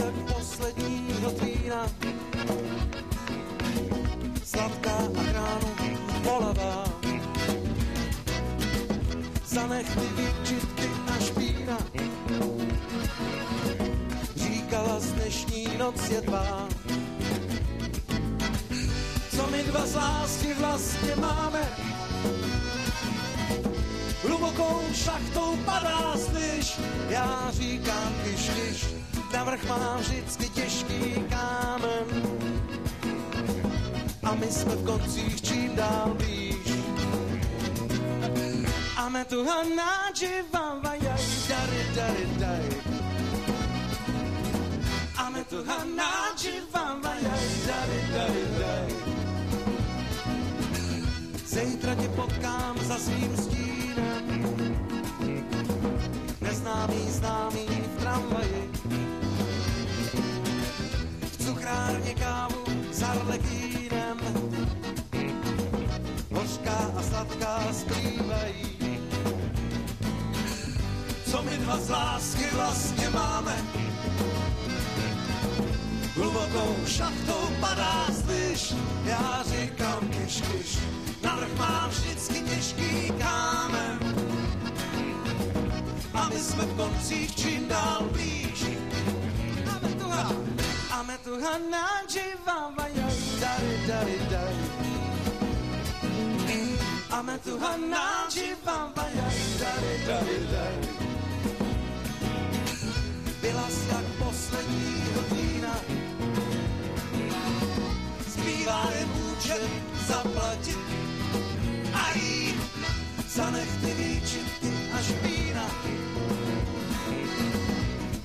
jak posledního vína. Sladká a kránu bolavá. Zanech ty výčitky a špína. Říkala z dnešní noc je tvá. Co my dva z lásky vlastně máme? Hlubokou šachtou padá slyš. Já říkám když navrch mám vždycky těžký kámen. A my jsme v koncích čím dál blíž. A me tu hanáči vám vajaj, dary, dary, dary. A me tu hanáči vám vajaj, dary, dary, dary. Zítra tě potkám za svým stínem. Neznámý v tramvaji. V cukrárně kávu s arlekínem. Hořká a sladká splývají. Co my dva z lásky vlastně máme? Hlubokou šachtou padá slyš. Já říkám kyš. Navrch mám vždycky těžký kámen. A my jsme v koncích čím dál blíž. A me tu hanáči vám vajaj, dary, dary, dary. A me tu hanáči vám vajaj, dary, dary, dary. Byla jsi jak poslední hodina. Zbývá jen účet zaplatit a jít. Zanech ty výčitky a špína.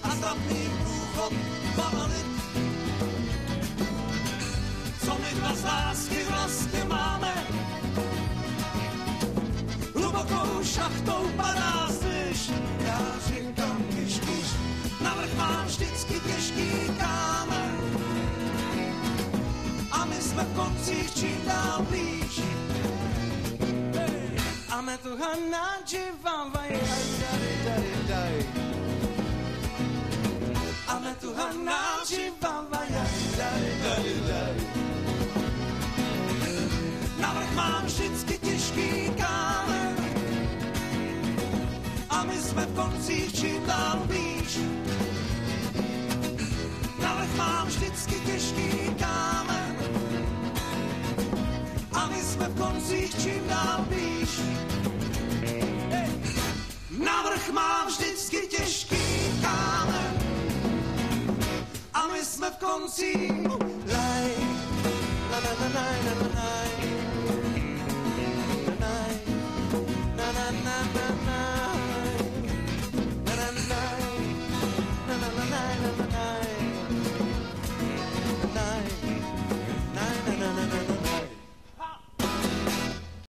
A zlatný průchod bavalit. Co my dva z lásky vlastně máme? Hlubokou šachtou padá slyš. Já říkám kyš. Navrch mám vždycky těžký kámen. A my jsme v koncích čím dál blíž. A me tu hanáči vám vajaj, dary, dary, dary. A me tu hanáči vám vajaj, dary, dary, dary. Navrch mám vždycky těžký kámen. A my jsme v koncích čím dál blíž. Navrch mám vždycky těžký kámen. A my jsme v koncích čím dál blíž. Navrch mám vždycky těžký kámen. A my jsme v koncích laj, la la la la la la la la la la la la la.